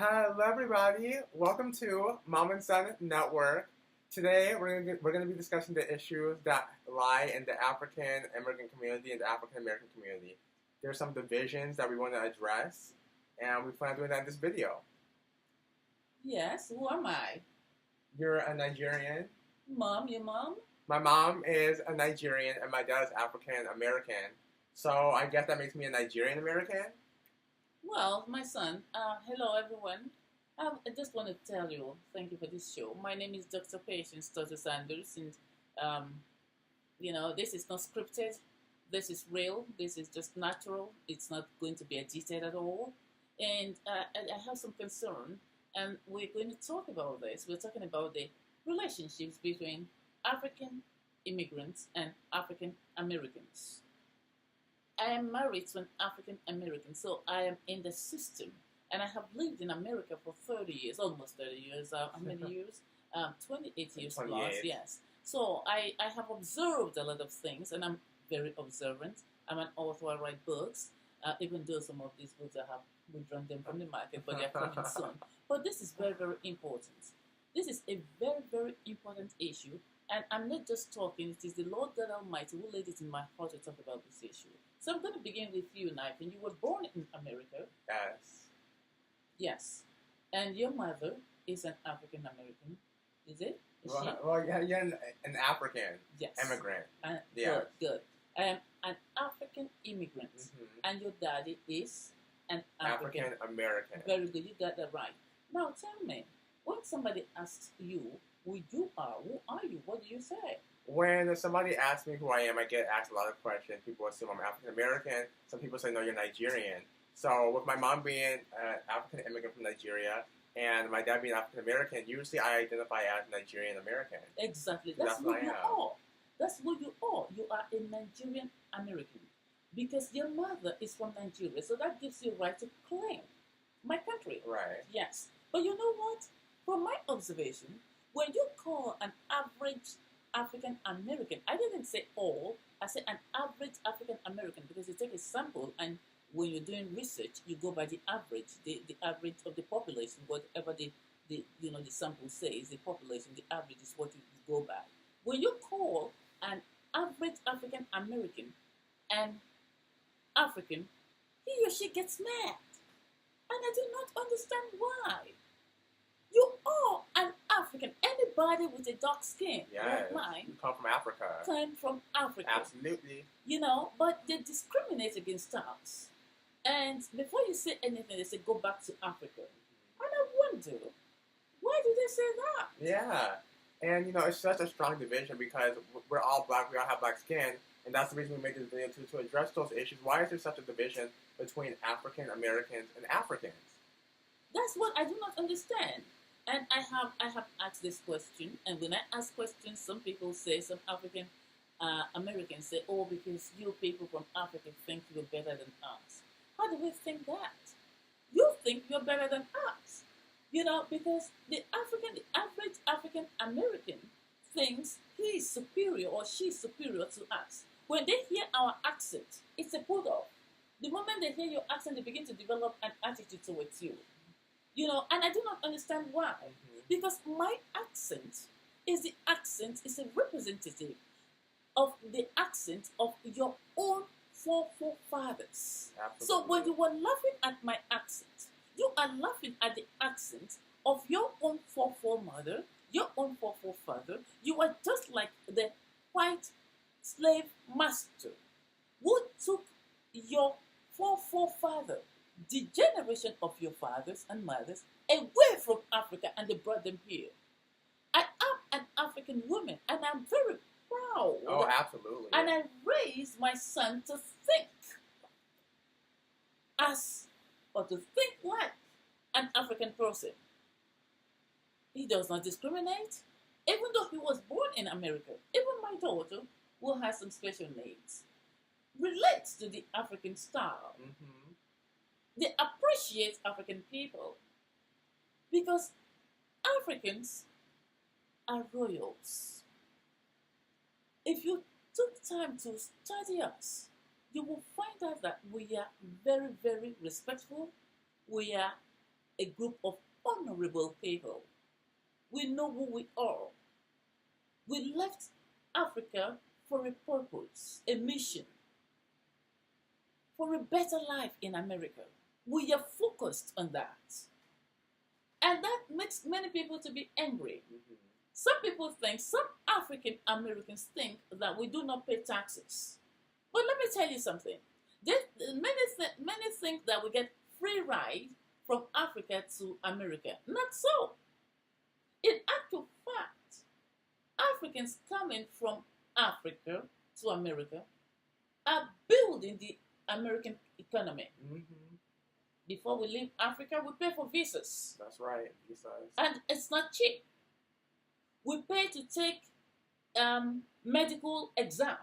Hello, everybody. Welcome to Mom and Son Network. Today, we're gonna be discussing the issues that lie in the African immigrant community and the African American community. There are some divisions that we want to address, and we plan on doing that in this video. Yes, who am I? You're a Nigerian. Mom, your mom? My mom is a Nigerian, and my dad is African American. So I guess that makes me a Nigerian American. Well, my son. Hello, everyone. I just want to tell you, thank you for this show. My name is Dr.Patience Turtoe-Sanders, and this is not scripted. This is real. This is just natural. It's not going to be edited at all. And I have some concern, and we're going to talk about this. We're talking about the relationships between African immigrants and African Americans. I am married to an African American, so I am in the system. And I have lived in America for 30 years, almost 30 years. How many years? 28 years 28. Plus, yes. So I have observed a lot of things, and I'm very observant. I'm an author, I write books, even though some of these books I have withdrawn them from the market, but they're coming soon. But this is very, very important. This is a very, very important issue. And I'm not just talking, it is the Lord God Almighty who laid it in my heart to talk about this issue. So I'm going to begin with you, Nyphen. You were born in America. Yes. Yes. And your mother is an African American, is it? Is she? Well, yeah, you're an African immigrant. Yeah. Good. I am an African immigrant. Mm-hmm. And your daddy is an African American. Very good. You got that right. Now tell me, when somebody asks you who you are, who are you? What do you say? When somebody asks me who I am, I get asked a lot of questions. People assume I'm African American. Some people say, no, you're Nigerian. So with my mom being an African immigrant from Nigeria and my dad being African American, usually I identify as Nigerian American. Exactly. That's what you are. That's what you are. You are a Nigerian American. Because your mother is from Nigeria. So that gives you a right to claim my country. Right. Yes. But you know what? From my observation, when you call an average African American, I didn't say all, I said an average African American, because you take a sample and when you're doing research, you go by the average, the average of the population, whatever the sample says, the population, the average is what you go by. When you call an average African American an African, he or she gets mad. And I do not understand why. You are an African. Anybody with a dark skin, like mine, you come from Africa. Come from Africa. Absolutely. But they discriminate against us. And before you say anything, they say, go back to Africa. And I wonder, why do they say that? Yeah. And, it's such a strong division because we're all black, we all have black skin, and that's the reason we made this video to address those issues. Why is there such a division between African Americans and Africans? That's what I do not understand. And I have asked this question, and when I ask questions, some people say, some African Americans say, oh, because you people from Africa think you're better than us. How do we think that? You think you're better than us. Because the average African American thinks he is superior or she is superior to us. When they hear our accent, it's a put off. The moment they hear your accent, they begin to develop an attitude towards you. And I do not understand why. Mm-hmm. Because my accent is a representative of the accent of your own forefathers. Absolutely. So when you were laughing at my accent, you are laughing at the accent of your own forefather, your own forefather. You are just like the white slave master who took your forefather, the generation of your fathers and mothers, away from Africa, and they brought them here. I am an African woman, and I'm very proud. Oh, absolutely. And I raised my son to think like an African person. He does not discriminate, even though he was born in America. Even my daughter, who has some special needs, relates to the African style. Mm-hmm. They appreciate African people because Africans are royals. If you took time to study us, you will find out that we are very, very respectful. We are a group of honorable people. We know who we are. We left Africa for a purpose, a mission, for a better life in America. We are focused on that. And that makes many people to be angry. Mm-hmm. Some African Americans think that we do not pay taxes. But let me tell you something. Many think that we get free ride from Africa to America. Not so. In actual fact, Africans coming from Africa to America are building the American economy. Mm-hmm. Before we leave Africa, we pay for visas. That's right, visas. And it's not cheap. We pay to take medical exam,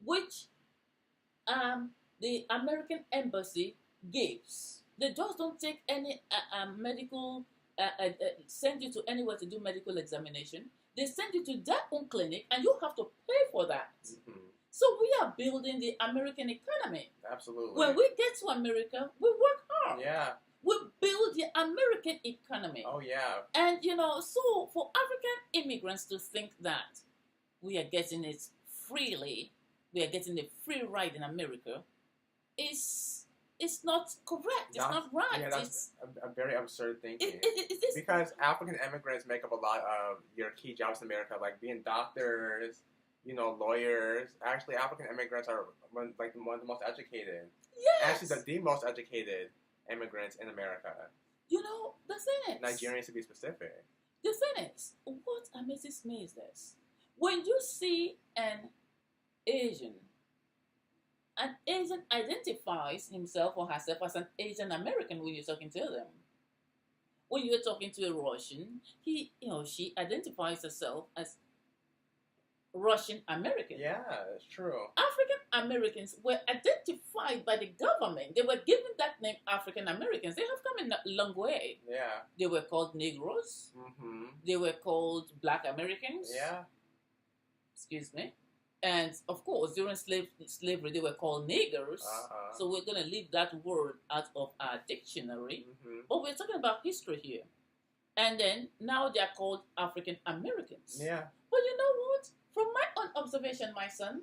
which the American embassy gives. They just don't take any medical, send you to anywhere to do medical examination. They send you to their own clinic, and you have to pay for that. Mm-hmm. So we are building the American economy. Absolutely. When we get to America, we work hard. Yeah. We build the American economy. Oh, yeah. And, so for African immigrants to think that we are getting it freely, we are getting a free ride in America, it's not correct. It's not right. Yeah, that's a very absurd thinking. It is. Because African immigrants make up a lot of your key jobs in America, like being doctors, lawyers. Actually, African immigrants are one of the most educated. Yes. Actually, the most educated immigrants in America. The thing is, Nigerians to be specific. The thing is, what amazes me is this. When you see an Asian identifies himself or herself as an Asian American when you're talking to them. When you're talking to a Russian, she identifies herself as Russian American. Yeah, it's true. African Americans were identified by the government. They were given that name, African Americans. They have come in a long way. Yeah. They were called Negroes. Mm-hmm. They were called Black Americans. Yeah. Excuse me. And of course, during slavery, they were called niggers. So we're going to leave that word out of our dictionary. Mm-hmm. But we're talking about history here. And then now they are called African Americans. Yeah. But you know what? From my own observation, my son,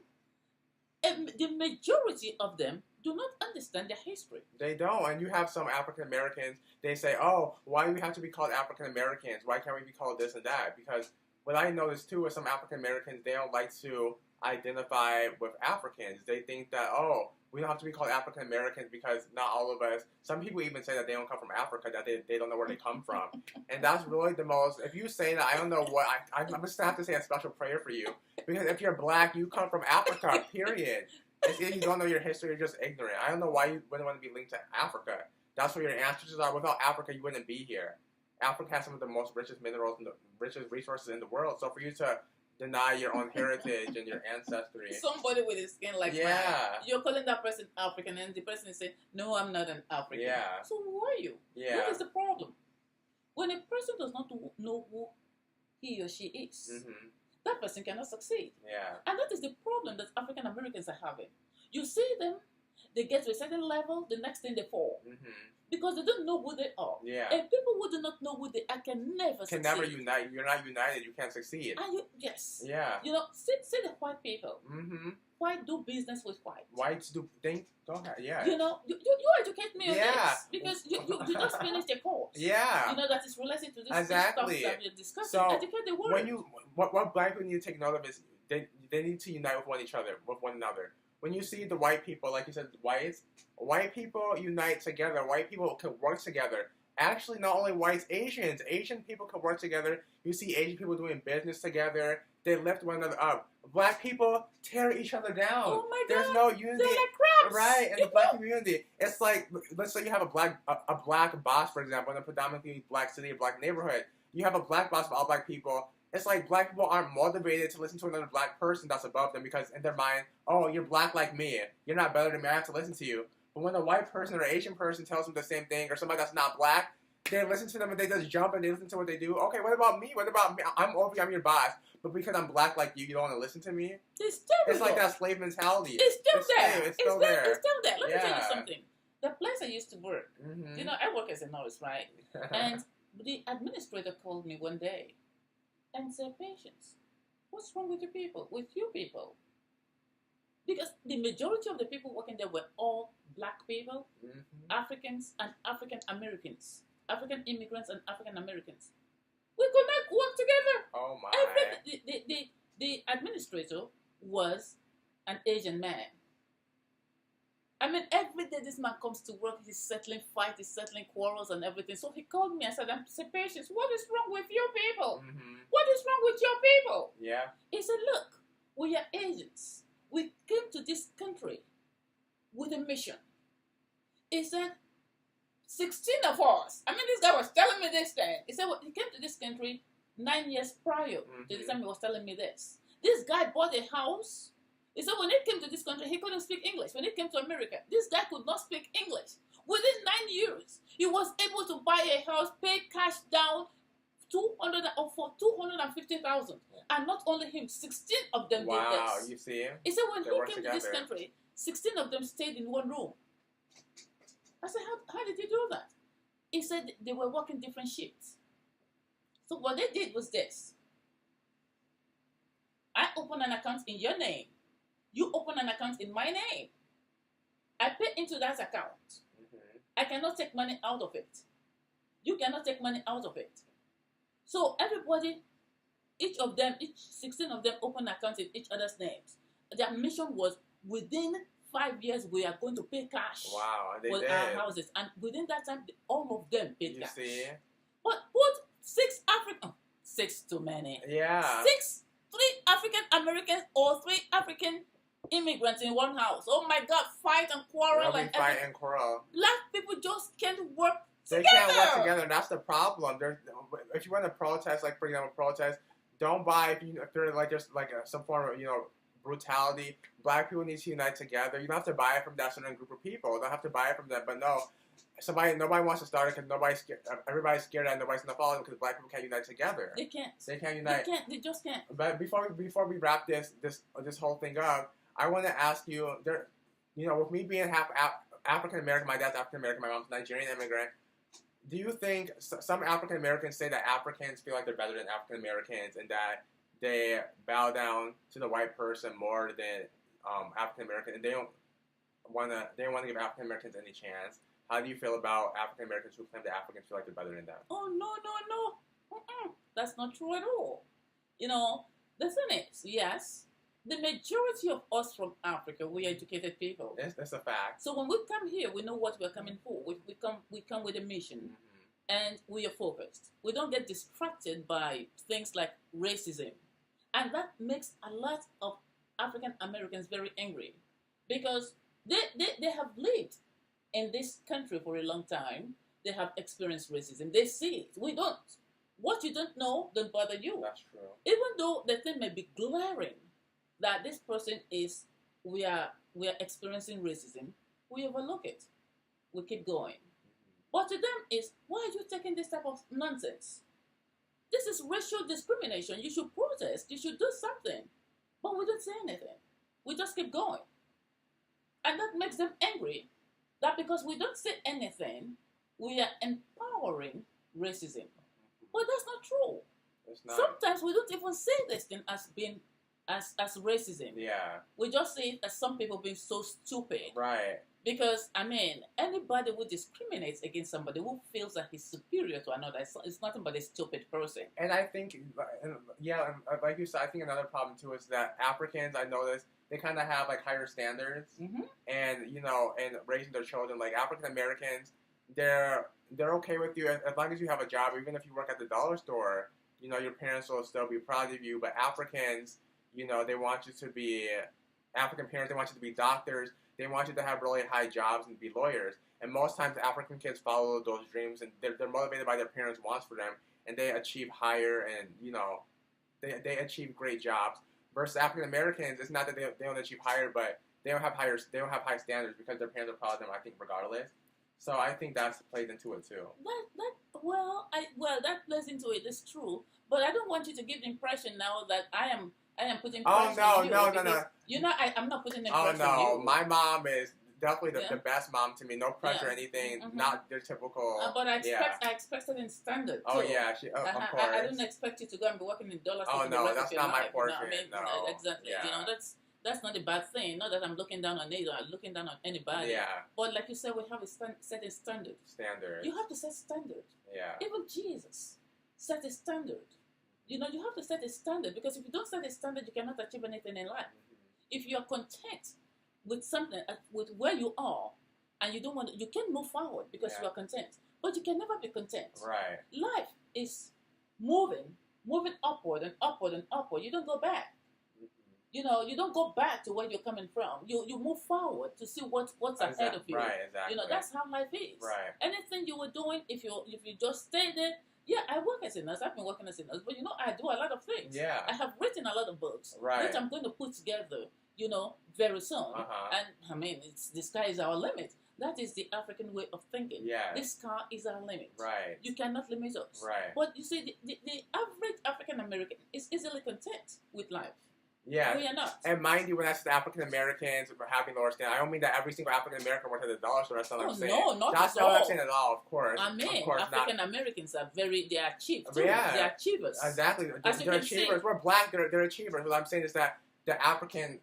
the majority of them do not understand their history. They don't. And you have some African Americans, they say, oh, why do we have to be called African Americans? Why can't we be called this and that? Because what I noticed too is some African Americans, they don't like to identify with Africans. They think that, oh, we don't have to be called African Americans because not all of us, some people even say that they don't come from Africa, that they don't know where they come from. And that's really the most, if you say that, I don't know what, I'm just going to have to say a special prayer for you. Because if you're black, you come from Africa, period. If you don't know your history, you're just ignorant. I don't know why you wouldn't want to be linked to Africa. That's where your ancestors are. Without Africa, you wouldn't be here. Africa has some of the most richest minerals and the richest resources in the world. So for you to deny your own heritage and your ancestry. Somebody with a skin like mine. You're calling that person African, and the person is saying, no, I'm not an African. Yeah. So who are you? Yeah. What is the problem? When a person does not know who he or she is, that person cannot succeed. Yeah. And that is the problem that African Americans are having. You see them, they get to a certain level, the next thing they fall. Because they don't know who they are. Yeah. And people who do not know who they are can never succeed. Can never unite. You're not united, you can't succeed. And yes. Yeah. See the white people. White do business with white. Whites do think. Go ahead. Yeah. You educate me on this because you just finished a course. Yeah. That is related to this exactly. stuff that you're discussing. So educate the world. What black people need to take note of is they need to unite with one another. When you see the white people, like you said, white people unite together. White people can work together. Actually, not only whites, Asian people can work together. You see Asian people doing business together. They lift one another up. Black people tear each other down. Oh my God. There's no unity. They're like crabs. Right, in the black community. It's like, let's say you have a black boss, for example, in a predominantly black city, a black neighborhood. You have a black boss for all black people. It's like black people aren't motivated to listen to another black person that's above them because in their mind, oh, you're black like me. You're not better than me. I have to listen to you. But when a white person or Asian person tells them the same thing, or somebody that's not black, they listen to them and they just jump and they listen to what they do. Okay, what about me? What about me? I'm your boss. But because I'm black like you don't want to listen to me? It's terrible. It's like that slave mentality. It's still there. It's still there. It's still there. Let me tell you something. the place I used to work, you know, I work as a nurse, right? And the administrator called me one day and said, Patience, what's wrong with you people? Because the majority of the people working there were all black people, Africans and African Americans, African immigrants and African Americans. We could not work together. Oh my! The administrator was an Asian man. I mean, every day this man comes to work, he's settling fights, he's settling quarrels and everything. So he called me and said, Patience, what is wrong with your people? What is wrong with your people? Yeah. He said, look, we are Asians. We came to this country with a mission. He said, 16 of us. I mean, this guy was telling me this thing. He said, well, he came to this country 9 years prior to the time he was telling me this. This guy bought a house. He said when he came to this country, he couldn't speak English. When he came to America, this guy could not speak English. Within 9 years, he was able to buy a house, pay cash down, for $250,000. And not only him, 16 of them did this. Wow, you see? He said when he came to this country, 16 of them stayed in one room. I said, how did you do that? He said they were working different shifts. So what they did was this. I open an account in your name. You open an account in my name. I pay into that account. I cannot take money out of it. You cannot take money out of it. So everybody, each 16 of them open accounts in each other's names. Their mission was within 5 years we are going to pay cash for our houses. And within that time, all of them paid cash. You see? But put 6 African, 6 too many. Yeah. 3 African Americans or 3 African immigrants in one house. Oh my God, fight and quarrel and fight and quarrel. Black people just can't work together. They can't work together. That's the problem. If you want to protest, like for example, don't buy if they're like just like some form of brutality. Black people need to unite together. You don't have to buy it from that certain group of people. You don't have to buy it from them. But no, nobody wants to start it because everybody's scared that nobody's gonna follow them because black people can't unite together. They can't. They can't unite. They just can't. But before we wrap this whole thing up, I want to ask you, with me being half African American, my dad's African American, my mom's Nigerian immigrant. Do you think some African Americans say that Africans feel like they're better than African Americans and that they bow down to the white person more than African Americans, and they don't want to give African Americans any chance? How do you feel about African Americans who claim that Africans feel like they're better than them? Oh no! That's not true at all. The thing is, yes, the majority of us from Africa, we are educated people. That's a fact. So when we come here, we know what we're coming for. We come with a mission, and we are focused. We don't get distracted by things like racism, and that makes a lot of African Americans very angry because they have lived in this country for a long time. They have experienced racism. They see it. We don't. What you don't know don't bother you. That's true. Even though the thing may be glaring that this person we are experiencing racism, we overlook it. We keep going. But to them is, why are you taking this type of nonsense? This is racial discrimination. You should protest. You should do something. But we don't say anything. We just keep going. And that makes them angry. That because we don't say anything, we are empowering racism. But that's not true. It's not. Sometimes we don't even say this thing as being as racism. Yeah. We just see it as some people being so stupid. Right. Because, anybody who discriminates against somebody who feels that he's superior to another, it's nothing but a stupid person. And I think, like you said, I think another problem too is that Africans, I noticed, they kind of have like higher standards, and and raising their children. Like African Americans, they're okay with you as long as you have a job, even if you work at the dollar store. Your parents will still be proud of you. But Africans, they want you to be African parents. They want you to be doctors. They want you to have really high jobs and be lawyers. And most times, African kids follow those dreams, and they're motivated by their parents' wants for them, and they achieve higher and they achieve great jobs. Versus African Americans, it's not that they don't achieve higher, but they don't have high standards because their parents are proud of them. I think regardless. So I think that's played into it too. That plays into it. It's true, but I don't want you to give the impression now that I am putting pressure on you. No. I'm not putting the pressure on you. My mom is definitely the best mom to me. No pressure or anything. Not your typical. But I expect it in standard. Too. Oh yeah, of course. I don't expect you to go and be working in dollars. Oh no, that's not my portion. No, exactly. Yeah. That's not a bad thing. Not that I'm looking down on it or looking down on anybody. Yeah. But like you said, we have a set a standard. Standard. You have to set standard. Yeah. Even Jesus set a standard. You have to set a standard, because if you don't set a standard, you cannot achieve anything in life. If you are content with something, with where you are, and you don't want, you can move forward because you are content. But you can never be content. Right. Life is moving upward and upward and upward. You don't go back. You don't go back to where you're coming from. You move forward to see what's ahead of you. Right, exactly. That's how life is. Right. Anything you were doing, if you just stay there. Yeah, I work as a nurse. I've been working as a nurse, but I do a lot of things. Yeah. I have written a lot of books, right, which I'm going to put together, very soon. And I mean, the sky is our limit. That is the African way of thinking. Yeah. The sky is our limit. Right. You cannot limit us. Right. But you see, the average African American is easily content with life. Yeah. We are not. And mind you, when I said African Americans were having lower standard, I don't mean that every single African American works at the dollar store. That's not what I'm saying. No, not That's at all. Not what I'm saying at all, of course. I mean, of course African Americans are they are cheap too. Yeah. They are achievers. Exactly. They're achievers. We're black, they're achievers. What I'm saying is that the African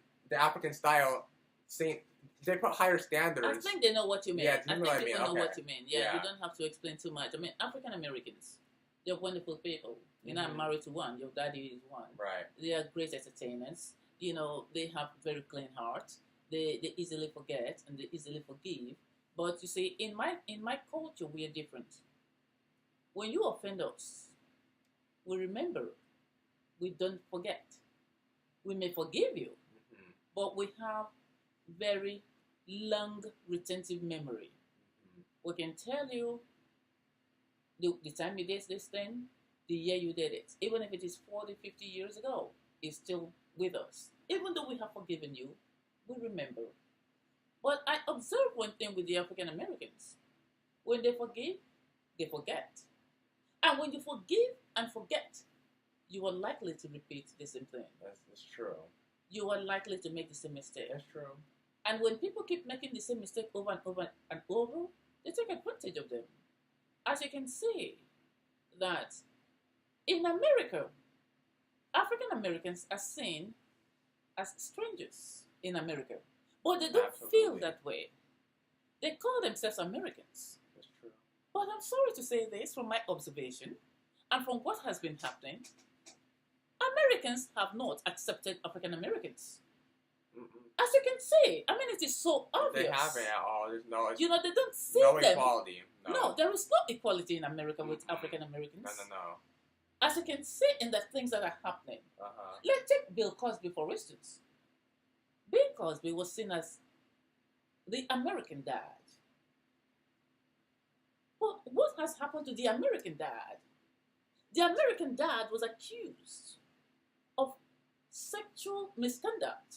style, they put higher standards. I think they know what you mean. Yeah, I think people know what you mean. Yeah, you don't have to explain too much. I mean, African Americans, they're wonderful people. I'm married to one. Your daddy is one. Right. They are great entertainers. They have very clean hearts. They easily forget and they easily forgive. But you see, in my culture, we are different. When you offend us, we remember. We don't forget. We may forgive you, but we have very long retentive memory. We can tell you the time you did this thing, the year you did it. Even if it is 40, 50 years ago, it's still with us. Even though we have forgiven you, we remember. But I observe one thing with the African Americans. When they forgive, they forget. And when you forgive and forget, you are likely to repeat the same thing. That's true. You are likely to make the same mistake. That's true. And when people keep making the same mistake over and over and over, they take advantage of them. As you can see, that in America, African Americans are seen as strangers in America. But they don't feel that way. They call themselves Americans. That's true. But I'm sorry to say this from my observation and from what has been happening. Americans have not accepted African Americans. As you can see, I mean, it is so obvious. They haven't at all. There's no. They don't see no them. Equality. No, there is no equality in America with African Americans. No. As you can see in the things that are happening. Let's take Bill Cosby, for instance. Bill Cosby was seen as the American dad. But what has happened to the American dad? The American dad was accused of sexual misconduct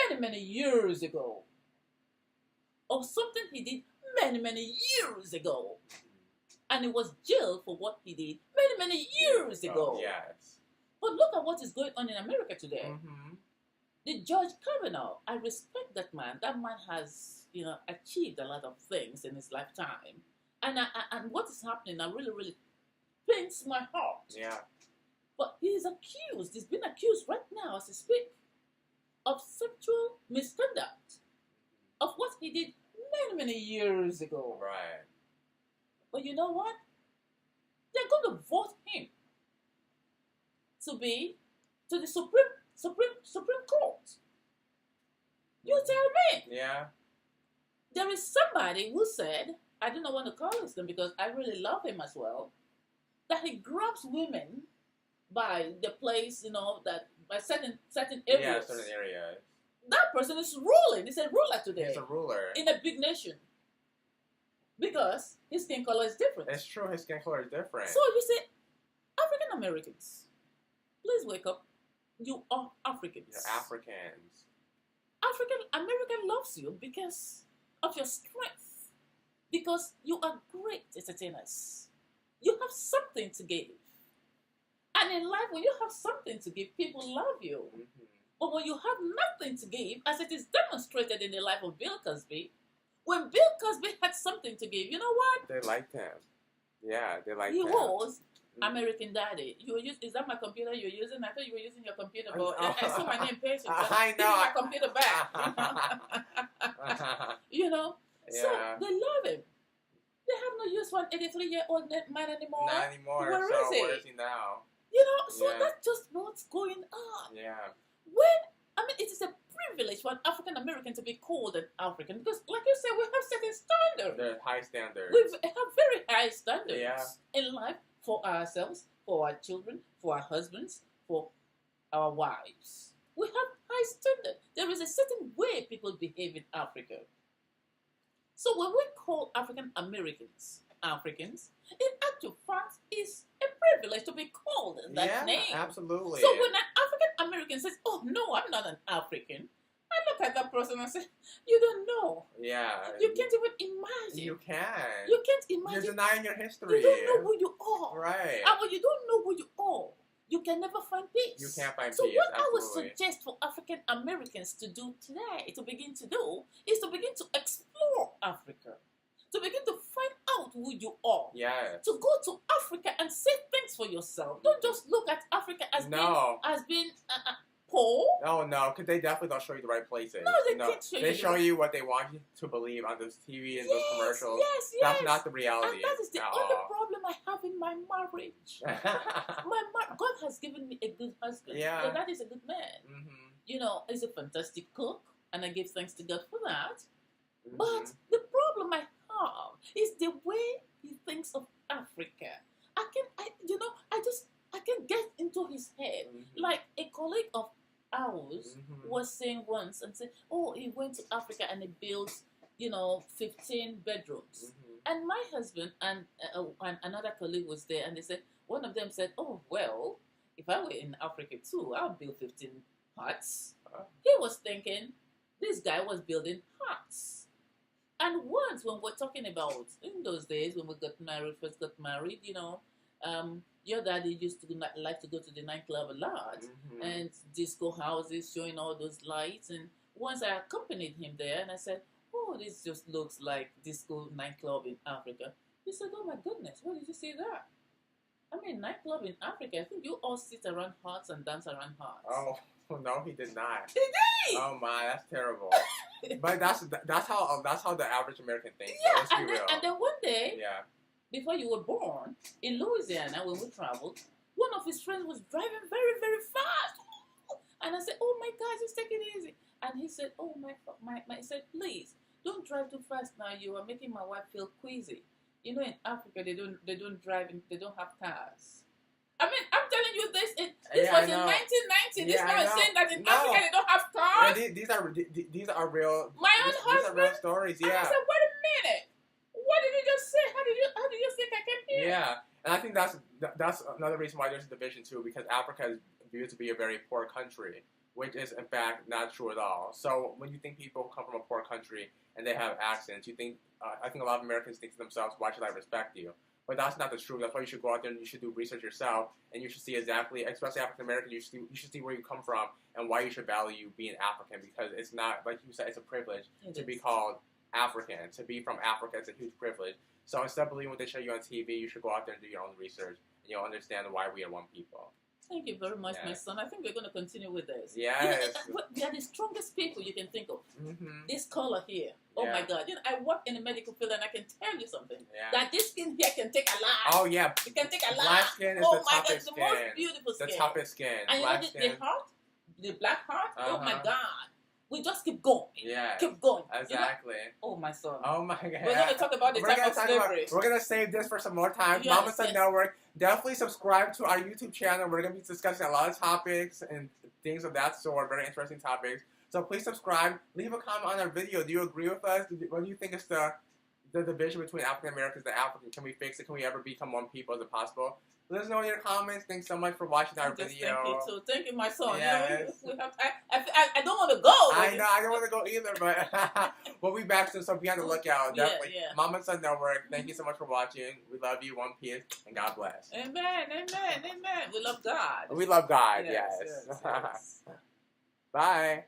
many, many years ago. Of something he did many, many years ago. And he was jailed for what he did many, many years ago. Yes. But look at what is going on in America today. The Judge Kavanaugh, I respect that man. That man has, achieved a lot of things in his lifetime. And what is happening now really, really pains my heart. Yeah. But he is accused. He's been accused right now as he speaks of sexual misconduct. Of what he did many, many years ago. Right. But you know what? They're going to vote him to the Supreme Court. You tell me. Yeah. There is somebody who said, I don't know what to call his name because I really love him as well, that he grabs women by the place, that by certain areas. Yeah, certain areas. That person is ruling. He's a ruler today. He's a ruler. In a big nation. Because his skin color is different. It's true, his skin color is different. So you say, African Americans, please wake up. You are Africans. You're Africans. America loves you because of your strength. Because you are great entertainers. You have something to give. And in life, when you have something to give, people love you. But when you have nothing to give, as it is demonstrated in the life of Bill Cosby, when Bill Cosby had something to give, you know what? They liked him. Yeah, they liked He him. was American Daddy. Is that my computer you're using? I thought you were using your computer, but I saw my name, Patience. I know. Give me my computer back. You know? Yeah. So they love him. They have no use for an 83-year-old man anymore. Not anymore. Where so is he? where is he now? You know, so Yeah. that's just what's going on. Yeah. It is a privilege for an African American to be called an African because, like you said, we have certain standards. They're high standards. We have very high standards Yeah. in life for ourselves, for our children, for our husbands, for our wives. We have high standards. There is a certain way people behave in Africa. So when we call African Americans Africans, in actual fact, it's a privilege to be called that name. Yeah, absolutely. So when an African American says, "Oh no, I'm not an African," I look at that person and say, "You don't know. Yeah. You can't even imagine. You can. You can't imagine. You're denying your history. You don't know who you are. Right. And when you don't know who you are, you can never find peace. You can't find so peace. what I would Absolutely. suggest for African Americans to do today, to begin to do, is to begin to explore Africa. To begin to find out who you are. Yes. To go to Africa and say things for yourself. Don't just look at Africa as being poor. Oh no, because they definitely don't show you the right places. No, they can't show you. They show you what they want you to believe on those TV and those commercials. Yes. That's not the reality. And that is the only problem I have in my marriage. God has given me a good husband. Yeah. That is a good man. Mm-hmm. You know, he's a fantastic cook, and I give thanks to God for that. Mm-hmm. But the problem I have is the way he thinks of Africa. I can get into his head. Mm-hmm. Like a colleague of ours was saying once and said, "Oh, he went to Africa and he built, 15 bedrooms." And my husband and another colleague was there, and they said, one of them said, "Oh, well, if I were in Africa too, I'll build 15 huts." He was thinking this guy was building huts. And once when we're talking about, in those days when we first got married, your daddy used to like to go to the nightclub a lot, and disco houses showing all those lights. And once I accompanied him there, and I said, "Oh, this just looks like disco nightclub in Africa." He said, "Oh my goodness, where did you see that?" I mean, nightclub in Africa, I think you all sit around hearts and dance around hearts. Oh, no, he did not. He did! Oh my, that's terrible. But that's how the average American thinks. Yeah, Let's be real. and then one day, Yeah. before you were born, in Louisiana, when we traveled, one of his friends was driving very, very fast. And I said, "Oh my God, just take it easy." And he said, "Oh he said, please, don't drive too fast now. You are making my wife feel queasy. In Africa, they don't drive, they don't have cars." I mean, I'm telling you this. This was in 1990. This man is saying that in Africa they don't have cars. Yeah, these are real. My own husband. These are real stories. Yeah. And I said, "Wait a minute. What did you just say? How do you think I came here?" Yeah, and I think that's another reason why there's a division too, because Africa is viewed to be a very poor country, which is in fact not true at all. So when you think people come from a poor country and they have accents, you think I think a lot of Americans think to themselves, "Why should I respect you?" But that's not the truth. That's why you should go out there and you should do research yourself, and you should see exactly, especially African American, you should see where you come from and why you should value being African, because it's not, like you said, it's a privilege to be called African. To be from Africa is a huge privilege. So instead of believing what they show you on TV, you should go out there and do your own research, and you'll understand why we are one people. Thank you very much, my son. I think we're going to continue with this. Yes. They are the strongest people you can think of. Mm-hmm. This color here. Oh my God. I work in the medical field, and I can tell you something. Yeah. That this skin here can take a lot. Oh yeah. It can take a lot. Black skin is the toughest skin. The most beautiful skin. The toughest skin. And Black the skin. heart, the black heart. Oh my Uh-huh. God. We just keep going. Yeah. Keep going. Exactly. Oh my son. Oh my God. We're going to talk about the type of slavery. We're going to save this for some more time. Yes, Mama Son Network. Definitely subscribe to our YouTube channel. We're going to be discussing a lot of topics and things of that sort. Very interesting topics. So please subscribe. Leave a comment on our video. Do you agree with us? What do you think is the division between African Americans and Africans? Can we fix it? Can we ever become one people? Is it possible? Let us know in your comments. Thanks so much for watching our video. Thank you too. Thank you, my son. Yes. I don't want to go. I know. I don't want to go either, but we'll be back soon, so be on the lookout. Definitely. Yeah. Mama Son Network, thank you so much for watching. We love you. One peace, and God bless. Amen. We love God. We love God, Yes. Bye.